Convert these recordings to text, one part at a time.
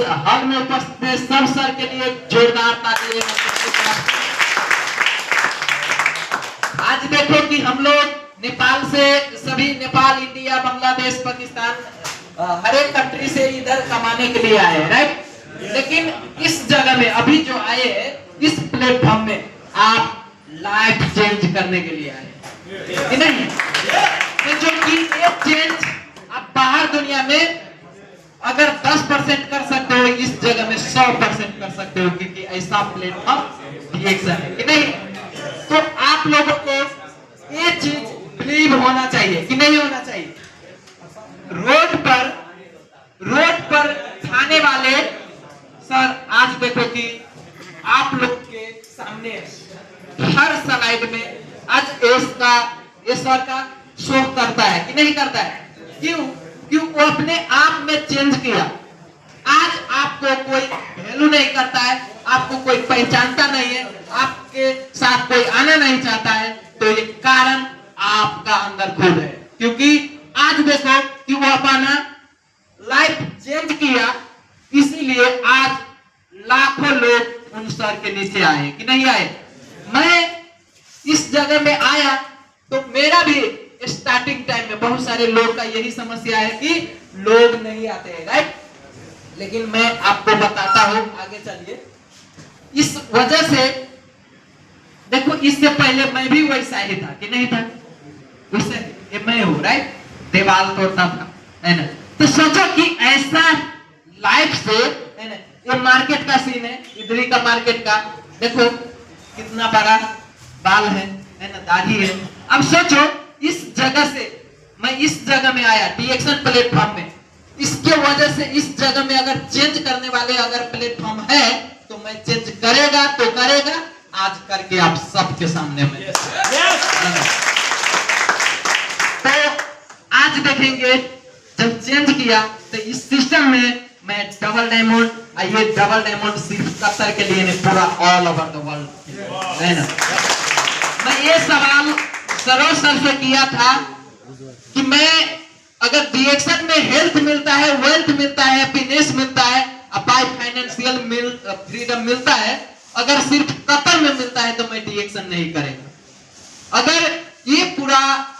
Hall में उपस्थित है सब सर के लिए जोरदार ताली। आज देखो कि हम लोग नेपाल से सभी नेपाल, इंडिया, बांग्लादेश, पाकिस्तान हर एक कंट्री से इधर कमाने के लिए आए, राइट। लेकिन इस जगह में अभी जो आए हैं इस प्लेटफॉर्म में आप लाइफ चेंज करने के लिए आए कि नहीं? तो जो कि ये चेंज आप बाहर दुनिया में अगर 10% कर सकते हो, इस जगह में 100% कर सकते हो, क्योंकि ऐसा प्लेटफॉर्म DXN है कि नहीं? तो आप लोगों को ये चीज बिलीव होना चाहिए कि नहीं होना चाहिए? रोड पर खाने वाले सर, आज देखो कि आप लोग के सामने हर स्लाइड में आज ये सर का शो करता है कि नहीं करता है? क्यों? वो अपने आप में चेंज किया। आज आपको कोई वैल्यू नहीं करता है, आपको कोई पहचानता नहीं है, आपके साथ कोई आना नहीं चाहता है, तो ये कारण आपका अंदर खुद है। क्योंकि आज देखो कि वो अपना लाइफ चेंज किया, इसीलिए आज लाखों लोग उन सर के नीचे आए कि नहीं आए? मैं इस जगह में आया तो मेरा भी स्टार्टिंग टाइम में बहुत सारे लोग का यही समस्या है कि लोग नहीं आते हैं, राइट। लेकिन मैं आपको बताता हूं, आगे चलिए। इस वजह से देखो, इससे पहले मैं भी वैसा ही था कि नहीं था? वैसे ये मैं हूं, राइट। दीवार तोड़ता था, है ना। तो सोचो कि ऐसा लाइफ से, है ना, ये मार्केट का सीन है, इधरी का मार्केट का देखो कितना बड़ा बाल है ना, दाढ़ी है। अब सोचो इस जगह से मैं इस जगह में आया DXN प्लेटफॉर्म में, इसके वजह से इस जगह में अगर चेंज करने वाले अगर प्लेटफॉर्म है तो मैं चेंज करेगा तो करेगा, आज करके आप सबके सामने में। तो आज देखेंगे जब चेंज किया तो इस सिस्टम में मैं डबल डायमंड, ये डबल डायमंड सिर्फ कतर के लिए नहीं, पूरा ऑल ओवर द वर्ल्ड, है ना। मैं ये सवाल सरोज सर से किया था कि मैं अगर DXN में हेल्थ मिलता है, वेल्थ मिलता है, हैप्पीनेस मिलता है, अपाई फाइनेंशियल फ्रीडम मिलता है, अगर सिर्फ कतर में मिलता है तो मैं DXN नहीं करेगा।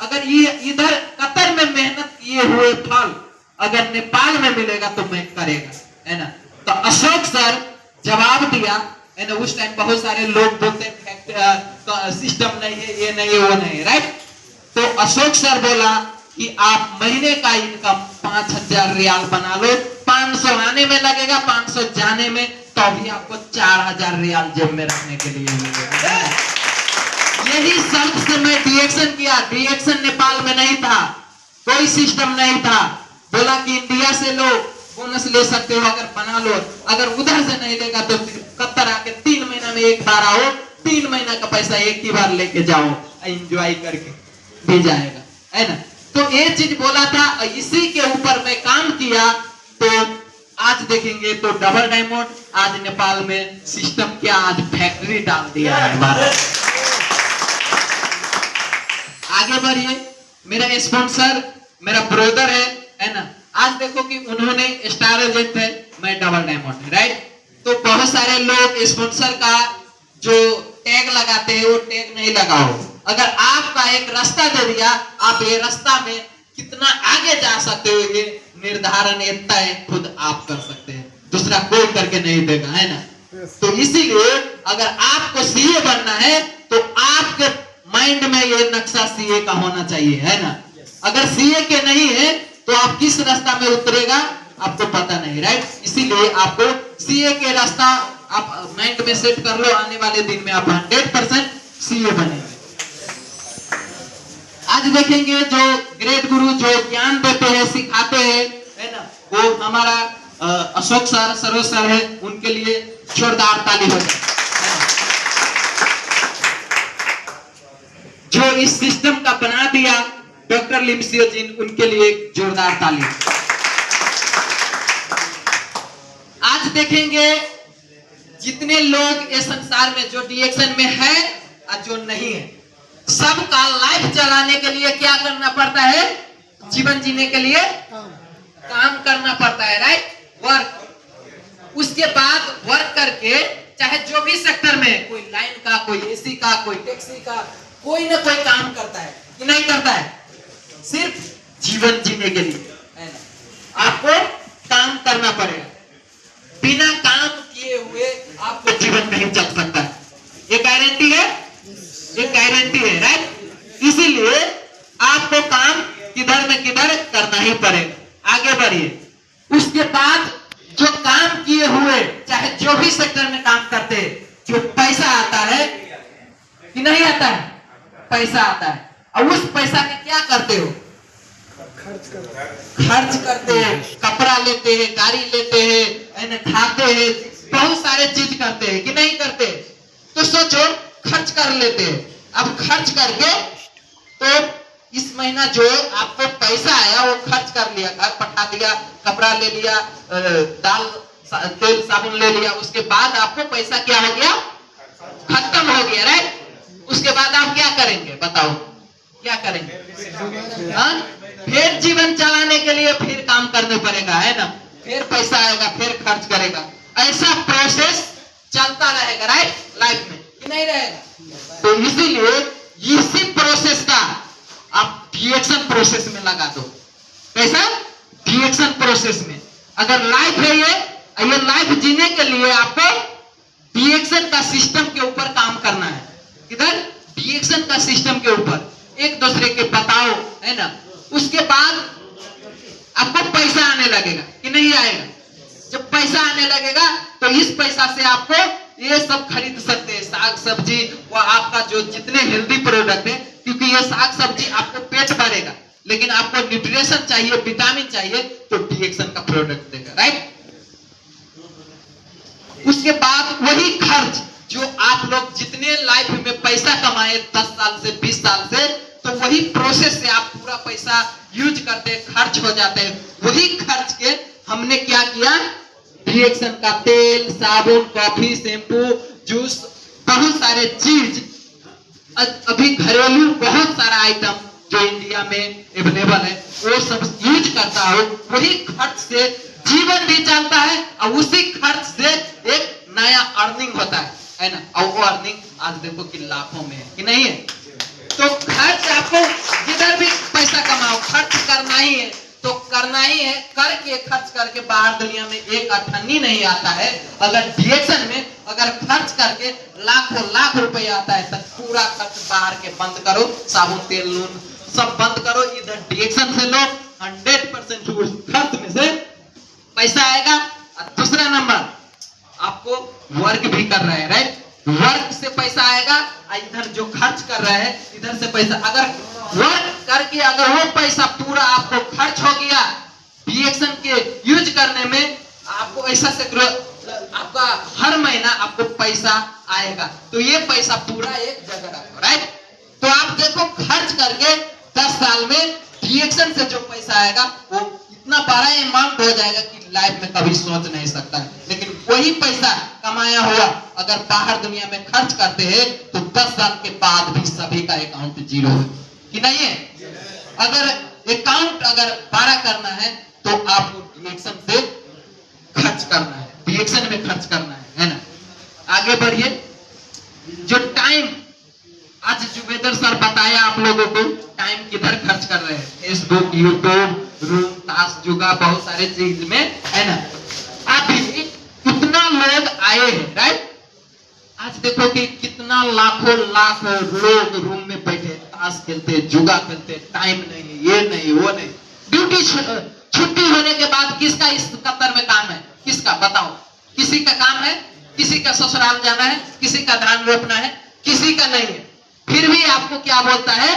अगर ये इधर कतर में मेहनत किए हुए फल अगर नेपाल में मिलेगा तो मैं करेगा, है ना। तो अशोक सर जवाब दिया, है ना। उस टाइम बहुत सारे लोग बोलते सिस्टम नहीं है, ये नहीं है, वो नहीं है, राइट। तो अशोक सर बोला कि आप महीने का इनकम 5000 रियाल बना लो, 500 आने में लगेगा, 500 जाने में, तो भी आपको 4000 रियाल जेब में रखने के लिए मिलेगा। यही शर्त से मैं DXN किया। DXN नेपाल में नहीं था, कोई सिस्टम नहीं था। बोला कि इंडिया से लो, बोनस ले सकते हो, अगर बना लो, अगर उधर से नहीं लेगा तो कतर आके 3 महीना में एक बार आओ, 3 महीना का पैसा एक ही बार लेके जाओ, एंजॉय करके भी जाएगा, है ना। तो ये चीज बोला था, इसी के ऊपर मैं काम किया। तो आज देखेंगे तो डबल डायमंड आज नेपाल में सिस्टम क्या, आज फैक्ट्री डाल दिया है हमारा। आगे बढ़िए, मेरा स्पॉन्सर मेरा ब्रदर है ना। आज देखो कि उन्होंने स्टार एजेंट है, मैं डबल डायमंड है, राइट। तो बहुत सारे लोग स्पॉन्सर का जो टैग लगाते हैं वो टैग नहीं लगाओ। अगर आपका एक रास्ता दे दिया, आप ये रास्ता में कितना आगे जा सकते हो, ये निर्धारण तय खुद आप कर सकते हैं, दूसरा कोई करके नहीं देगा, है ना। तो इसीलिए अगर आपको CA बनना है तो आपके माइंड में ये नक्शा CA का होना चाहिए, है ना। अगर CA के नहीं है तो आप किस रास्ता में उतरेगा आपको पता नहीं, राइट। इसीलिए आपको CA के रास्ता आप माइंड में सेट कर लो, आने वाले दिन में आप 100% CA बनेंगे। आज देखेंगे जो ग्रेट गुरु जो ज्ञान देते हैं, सिखाते हैं, है ना, वो हमारा अशोक सर, सरोज सर है, उनके लिए जोरदार ताली हो जाए। जो इस सिस्टम का बना दिया डॉक्टर लिमसियो जी, उनके लिए जोरदार ताली। आज देखेंगे जितने लोग इस संसार में जो DXN में है और जो नहीं है, सबका लाइफ चलाने के लिए क्या करना पड़ता है? जीवन जीने के लिए काम करना पड़ता है, राइट। वर्क उसके बाद वर्क करके चाहे जो भी सेक्टर में, कोई लाइन का, कोई एसी का, कोई टैक्सी का, कोई ना कोई काम करता है कि नहीं करता है, सिर्फ जीवन जीने के लिए, है ना। आपको काम करना पड़ेगा, बिना काम किए हुए आपको जीवन नहीं चल सकता है, ये गारंटी है, ये गारंटी है, राइट। इसीलिए आपको काम किधर न किधर करना ही पड़ेगा। आगे बढ़िए। उसके बाद जो काम किए हुए, चाहे जो भी सेक्टर में काम करते हैं, जो पैसा आता है कि नहीं आता है, पैसा आता है, और उस पैसा के क्या करते हो, खर्च करते हैं, कपड़ा लेते हैं, गाड़ी लेते हैं, खाते हैं, बहुत सारे चीज करते हैं कि नहीं करते। तो सोचो खर्च कर लेते हैं, अब खर्च करके तो इस महीना जो आपको पैसा आया वो खर्च कर लिया, घर पठा दिया, कपड़ा ले लिया, दाल तेल साबुन ले लिया, उसके बाद आपको पैसा क्या हो गया, खत्म हो गया, राइट। उसके बाद आप क्या करेंगे बताओ, क्या करेंगे? हाँ, फिर जीवन चलाने के लिए फिर काम करने पड़ेगा, है ना, फिर पैसा आएगा, फिर खर्च करेगा, ऐसा प्रोसेस चलता रहेगा, राइट, लाइफ में कि नहीं रहेगा। तो इसीलिए इसी प्रोसेस का आप डिएक्शन प्रोसेस में लगा दो। कैसा? डिएक्शन प्रोसेस में। अगर लाइफ है ये लाइफ जीने के लिए आपको डिएक्शन का सिस्टम के ऊपर काम करना है। किधर? डिएक्शन का सिस्टम के ऊपर, एक दूसरे के बताओ, है ना। उसके बाद आपको पैसा आने लगेगा कि नहीं आएगा। जब पैसा आने लगेगा तो इस पैसा से आपको ये सब खरीद सकते हैं, साग सब्जी, वो आपका जो जितने हेल्दी प्रोडक्ट है, क्योंकि ये साग सब्जी आपको पेट भरेगा, लेकिन आपको न्यूट्रिशन चाहिए, विटामिन चाहिए, तो डिएक्शन का प्रोडक्ट देगा, राइट। उसके बाद वही खर्च जो आप लोग जितने लाइफ में पैसा कमाए 10 साल से 20 साल से, तो वही प्रोसेस से आप पूरा पैसा यूज करते, खर्च हो जाते हैं। वही खर्च के हमने क्या किया, डिएक्शन का तेल, साबुन, कॉफी, शैम्पू, जूस, बहुत सारे चीज, अभी घरेलू बहुत सारा आइटम जो इंडिया में अवेलेबल है, वो सब यूज करता हो। वही खर्च से जीवन भी चलता है और उसी खर्च से एक नया अर्निंग होता है ना। और वो अर्निंग आज देखो कि लाखों में है कि नहीं है। तो खर्च आपको जिधर भी पैसा कमाओ, खर्च करना ही है, तो करना ही है। करके खर्च करके बाहर दुनिया में एक अठन्नी नहीं आता है। अगर डिएक्शन में अगर खर्च करके लाखों लाख रुपए आता है, तो पूरा खर्च बाहर के बंद करो, साबुन तेल नून सब बंद करो, इधर डिएक्शन से लो, 100% उस खर्च में से पैसा आएगा। और दूसरा नंबर, आपको वर्क भी कर रहे हैं, राइट, वर्क से पैसा आएगा, इधर जो खर्च कर रहे हैं इधर से पैसा। अगर वर्क करके अगर वो पैसा पूरा आपको खर्च हो गया डिएक्शन के यूज करने में, आपको ऐसा से आपका हर महीना आपको पैसा आएगा, तो ये पैसा पूरा एक जगह रखो, राइट। तो आप देखो खर्च करके 10 साल में डिएक्शन से जो पैसा आएगा वो इतना बड़ा अमाउंट हो जाएगा कि लाइफ में कभी सोच नहीं सकता है। लेकिन वही पैसा कमाया हुआ अगर बाहर दुनिया में खर्च करते हैं तो 10 साल के बाद भी सभी का अकाउंट जीरो है कि नहीं है। अगर अकाउंट अगर 12 करना है तो आपको डिएक्शन से खर्च करना है, डिएक्शन में खर्च करना है ना। आगे बढ़िए। जो टाइम आज जुबेदर सर बताया आप लोगों को, टाइम किधर खर्च कर रहे हैं, फेसबुक, यूट्यूब, रूम, ताश, जुगा, बहुत सारे चीज में, है ना। अभी कितना लोग आए हैं, राइट। आज देखो कि कितना लाखों लाखों लोग रूम में बैठे ताश खेलते, जुगा खेलते, टाइम नहीं, ये नहीं, वो नहीं। ड्यूटी छुट्टी होने के बाद किसका इस कतर में काम है, किसका बताओ। किसी का काम है, किसी का ससुराल जाना है, किसी का धान रोपना है, किसी का नहीं है। फिर भी आपको क्या बोलता है,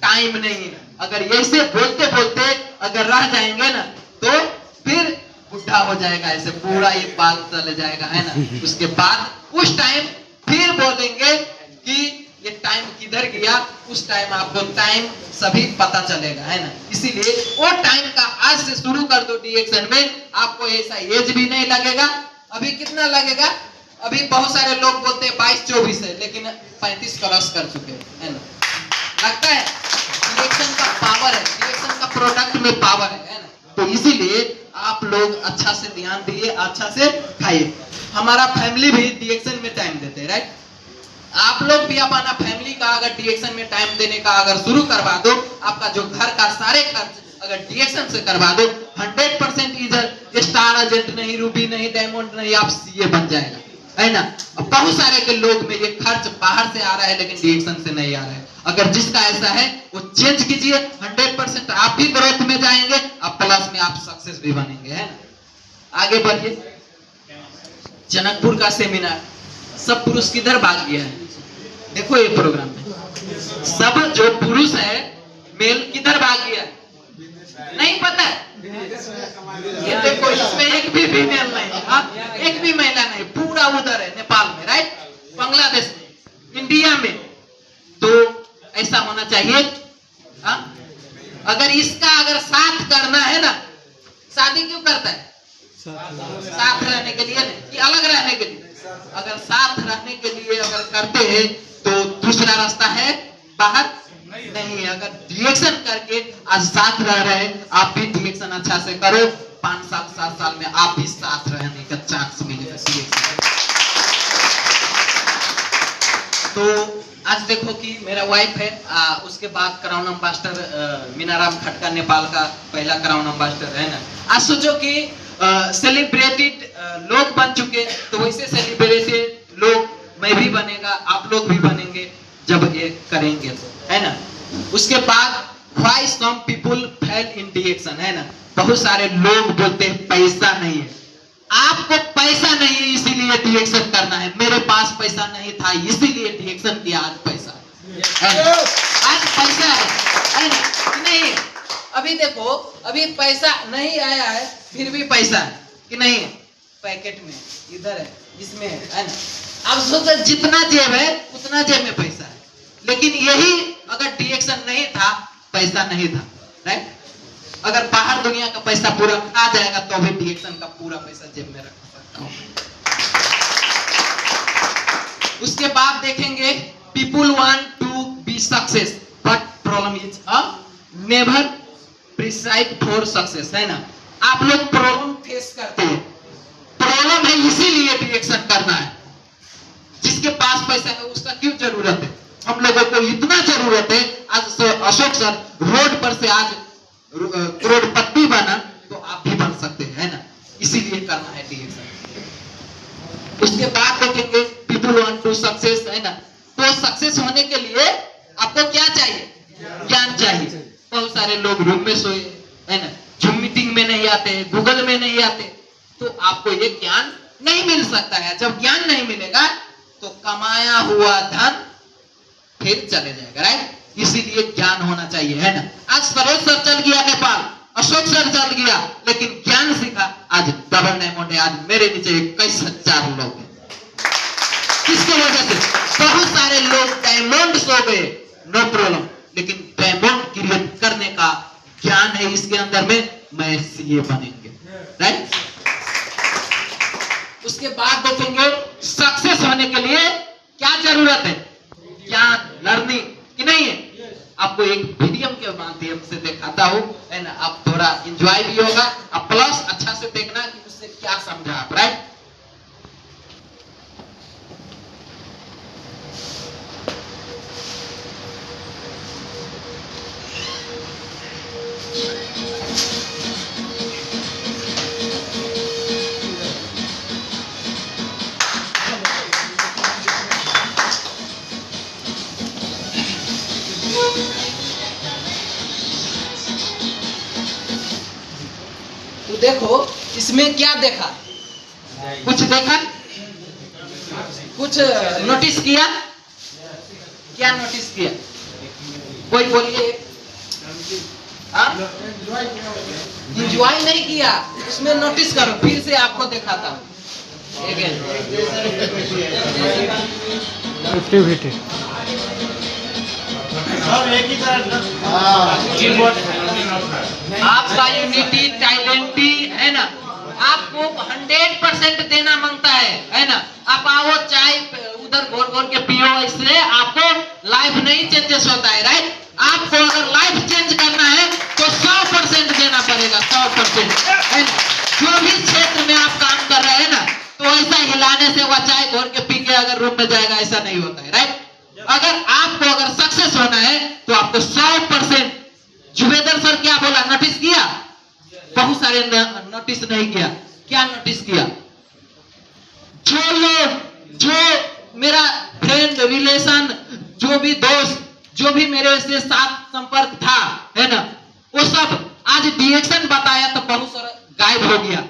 टाइम नहीं है। अगर ऐसे बोलते बोलते अगर रह जाएंगे ना तो फिर बुढ़ा हो जाएगा, ऐसे पूरा ये बाल चले जाएगा, है ना। उसके बाद उस टाइम फिर बोलेंगे कि ये टाइम किधर गया, उस टाइम आपको टाइम सभी पता चलेगा, है ना। इसीलिए वो टाइम का आज से शुरू कर दो डिएक्शन में। आपको ऐसा एज भी नहीं लगेगा। अभी कितना लगेगा, अभी बहुत सारे लोग बोलते हैं 22-24 है, लेकिन 35 क्रॉस कर चुके हैं, है ना। लगता है डिएक्शन का पावर है, डिएक्शन का प्रोडक्ट में पावर है ना। तो इसीलिए आप आप लोग अच्छा से ध्यान दिए, अच्छा से खाइए। हमारा फैमिली भी डिएक्शन में टाइम देते हैं, राइट? आप लोग भी अपना फैमिली का अगर डिएक्शन में टाइम देने का अगर शुरू करवा दो, आपका जो घर का सारे खर्च अगर डिएक्शन से करवा दो, 100% इधर स्टार एजेंट नहीं, रूबी नहीं, डायमंड नहीं, आप सीए बन जाएगा, है ना? अब बहुत सारे के लोग में ये खर्च बाहर से आ रहा है लेकिन डिएक्शन से नहीं आ रहा है। अगर जिसका ऐसा है वो चेंज कीजिए, 100% आप भी ग्रोथ में जाएंगे, अब प्लस में आप सक्सेस भी बनेंगे, है ना? आगे बढ़िए। जनकपुर का सेमिनार, सब पुरुष किधर भाग गया है? देखो ये प्रोग्राम में सब जो पुरुष है मेल किधर भाग गया है? नहीं पता है? ये देखो इसमें एक भी फीमेल नहीं है, हाँ? एक भी महिला नहीं, पूरा उधर है नेपाल में, राइट? बांग्लादेश में, इंडिया में। तो ऐसा होना चाहिए, हाँ? अगर इसका अगर साथ करना है ना, शादी क्यों करता है? साथ रहने के लिए नहीं कि अलग रहने के लिए? अगर साथ रहने के लिए अगर करते हैं तो दूसरा रास्ता है बाहर नहीं है। अगर डिएक्शन करके आज साथ रह रहे हैं, आप भी डिएक्शन अच्छा से करो, 5-7 साल में आप भी साथ रहने का चांस मिलेगा डिएक्शन। तो आज देखो कि मेरा वाइफ है, उसके बाद क्राउन अम्बासडर मीनाराम खटका नेपाल का पहला क्राउन अम्बासडर है ना। आज सोचो कि सेलिब्रेटेड लोग बन चुके, तो वैसे सेलिब्रेटेड लोग मैं भी बनेगा, आप लोग भी बनेंगे जब ये करेंगे तो, है ना? उसके बाद व्हाई सम पीपल फेल इन डिएक्शन, है ना? बहुत सारे लोग बोलते हैं पैसा नहीं है। आपको पैसा नहीं है इसीलिए डिएक्शन करना है। मेरे पास पैसा नहीं था इसीलिए डिएक्शन किया, आज पैसा है, आज पैसा है ना? कि नहीं? अभी देखो, अभी पैसा नहीं आया है फिर भी पैसा है कि नहीं है? पैकेट में इधर है, इसमें है ना? अब सोचो जितना जेब है उतना जेब में पैसा है, लेकिन यही अगर डिएक्शन नहीं था, पैसा नहीं था, राइट? अगर बाहर दुनिया का पैसा पूरा आ जाएगा तो अभी डिएक्शन का पूरा पैसा जेब में रख सकता हूं। उसके बाद देखेंगे people want to be success but problem is never preside for success, है ना? आप लोग प्रॉब्लम फेस करते हैं, प्रॉब्लम है इसीलिए डिएक्शन करना है। जिसके पास पैसा है उसका क्यों जरूरत है? हम लोगों को इतना जरूरत है। आज अशोक सर रोड पर से आज करोड़पति बना, तो आप भी बन सकते हैं, है ना? इसीलिए करना है डिएक्शन। उसके बाद देखेंगे पीपल वांट टू सक्सेस, है ना? तो सक्सेस होने के लिए आपको क्या चाहिए? ज्ञान चाहिए। बहुत सारे लोग रूम में सोए, है ना? जूम मीटिंग में नहीं आते, गूगल में नहीं आते, तो आपको ये ज्ञान नहीं मिल सकता है। जब ज्ञान नहीं मिलेगा तो कमाया हुआ धन फिर चले जाएगा, राइट? इसीलिए ज्ञान होना चाहिए, है ना? आज सरोज सर चल गया नेपाल, अशोक सर चल गया, लेकिन ज्ञान सीखा। आज डबल डायमंड है, आज मेरे नीचे 21,000 लोग हैं। किसकी वजह से? बहुत सारे लोग डायमंड हो गए, नो प्रॉब्लम, लेकिन डायमंड क्रिएट करने का ज्ञान है इसके अंदर में, मैं सीए बनेंगे, राइट? उसके बाद देखेंगे सक्सेस होने के लिए क्या जरूरत है? ज्ञान, लर्निंग, कि नहीं है? आपको एक वीडियो के माध्यम से दिखाता हूं, है ना? आप थोड़ा एंजॉय भी होगा, आप प्लस अच्छा से देखना कि उससे क्या समझा आप, राइट? तो देखो इसमें क्या देखा? कुछ देखा? कुछ नोटिस किया? क्या नोटिस किया? कोई बोलिए। एंजॉय नहीं किया, उसमें नोटिस करो। फिर से आपको दिखाता हूँ। आपका यूनिटी टैलेंटी, है ना? आपको 100% देना मांगता है ना? आप आओ चाय उधर घोर घोर के पियो, इससे आपको लाइफ नहीं चेंजेस होता है, राइट? आपको अगर लाइफ चेंज करना है तो 100% देना पड़ेगा, 100%, है ना? जो भी क्षेत्र में आप काम कर रहे हैं ना, तो ऐसा हिलाने से वह चाय घोर के पी के अगर रूम में जाएगा, ऐसा नहीं होता है, राइट? अगर आपको अगर सक्सेस होना है तो आपको 100%, जुबेदर सर क्या बोला, नोटिस किया? बहुत सारे नोटिस नहीं किया। क्या नोटिस किया? जो लोग, जो मेरा फ्रेंड, रिलेशन, जो भी दोस्त, जो भी मेरे से साथ संपर्क था, है ना, वो सब आज डिएक्शन बताया तो बहुत सारा गायब हो गया,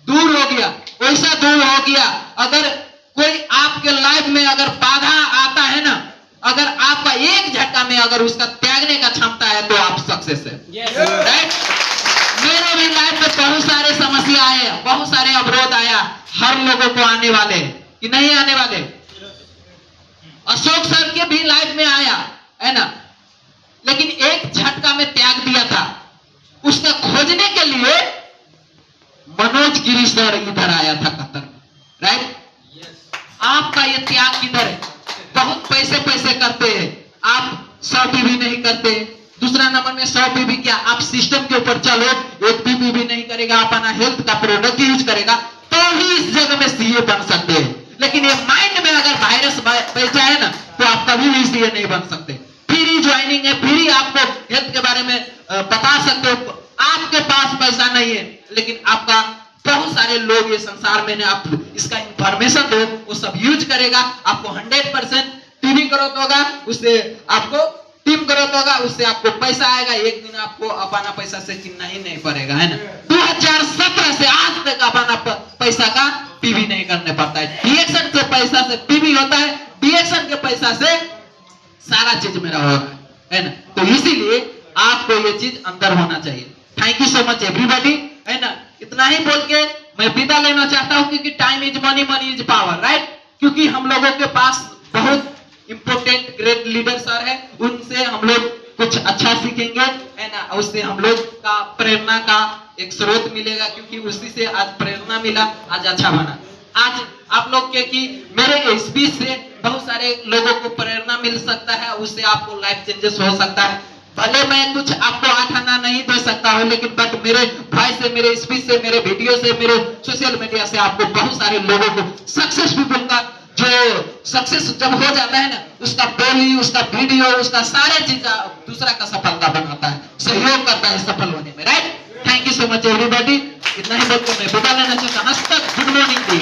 दूर हो गया, वैसा दूर हो गया। अगर कोई आपके लाइफ में अगर बाधा आता है ना, अगर आपका एक झटका में अगर उसका त्यागने का क्षमता है तो आप सक्सेस है, राइट? मेरे भी लाइफ में बहुत सारे समस्या आए, बहुत सारे अवरोध आया, हर लोगों को आने वाले कि नहीं आने वाले? अशोक सर के भी लाइफ में आया, है ना, लेकिन एक झटका में त्याग दिया था। उसका खोजने के लिए मनोज गिरी सर इधर आया था कतर में, राइट? आपका ये त्याग किधर है? बहुत पैसे पैसे करते हैं आप, 100 पीवी नहीं करते। दूसरा नंबर में 100 पीवी क्या, आप सिस्टम के ऊपर चलो, एक पीवी भी नहीं करेगा, अपना हेल्थ का प्रोडक्ट यूज करेगा तो ही इस जगह में सीए बन सकते हैं। लेकिन ये माइंड में अगर वायरस बैठा है ना, तो आप कभी भी सीए नहीं बन सकते। फ्री ज्वाइनिंग है, फ्री आपको हेल्थ के बारे में बता सकते हो। आपके पास पैसा नहीं है, लेकिन आपका बहुत सारे लोग ये संसार में, आप इसका इंफॉर्मेशन दो, वो सब यूज करेगा। आपको 100% टीवी ग्रोथ होगा, उससे आपको टीम ग्रोथ होगा, उससे आपको पैसा आएगा। एक दिन आपको अपना पैसा से कितना ही नहीं पड़ेगा, है ना? 2017 से आज तक अपना पैसा का पीवी नहीं करने पड़ता है। डिएक्शन से पैसा से पीवी होता है, डिएक्शन के पैसा से सारा चीज मेरा होगा, है ना? तो इसीलिए आपको ये चीज अंदर होना चाहिए। Thank you so much everybody, है ना? इतना ही बोल के मैं विदा लेना चाहता हूं, क्योंकि time is money, money is power, right? क्योंकि हम लोगों के पास बहुत इंपोर्टेंट ग्रेट लीडर सर है, उनसे हम लोग कुछ अच्छा सीखेंगे, है ना? उससे हम लोग का प्रेरणा का एक स्रोत मिलेगा, क्योंकि उसी से आज प्रेरणा मिला, आज अच्छा बना। आज आप लोग के कि मेरे स्पीच से बहुत सारे लोगों को प्रेरणा मिल सकता है, उससे आपको लाइफ चेंजेस हो सकता है। भले मैं कुछ आपको 8 आना नहीं दे सकता हूं, लेकिन बट मेरे भाई से, मेरे स्पीच से, मेरे वीडियो से, मेरे सोशल मीडिया से आपको बहुत सारे लोगों को, सक्सेस पीपल का जो सक्सेस जब हो जाता है ना, उसका बोली, उसका वीडियो, उसका सारे चीज दूसरा का सफलता बनाता है, सहयोग करता है सफल होने में, right? Thank you so much everybody. इतना ही बोलकर मैं विदा लेना चाहता हूं। गुड मॉर्निंग दी।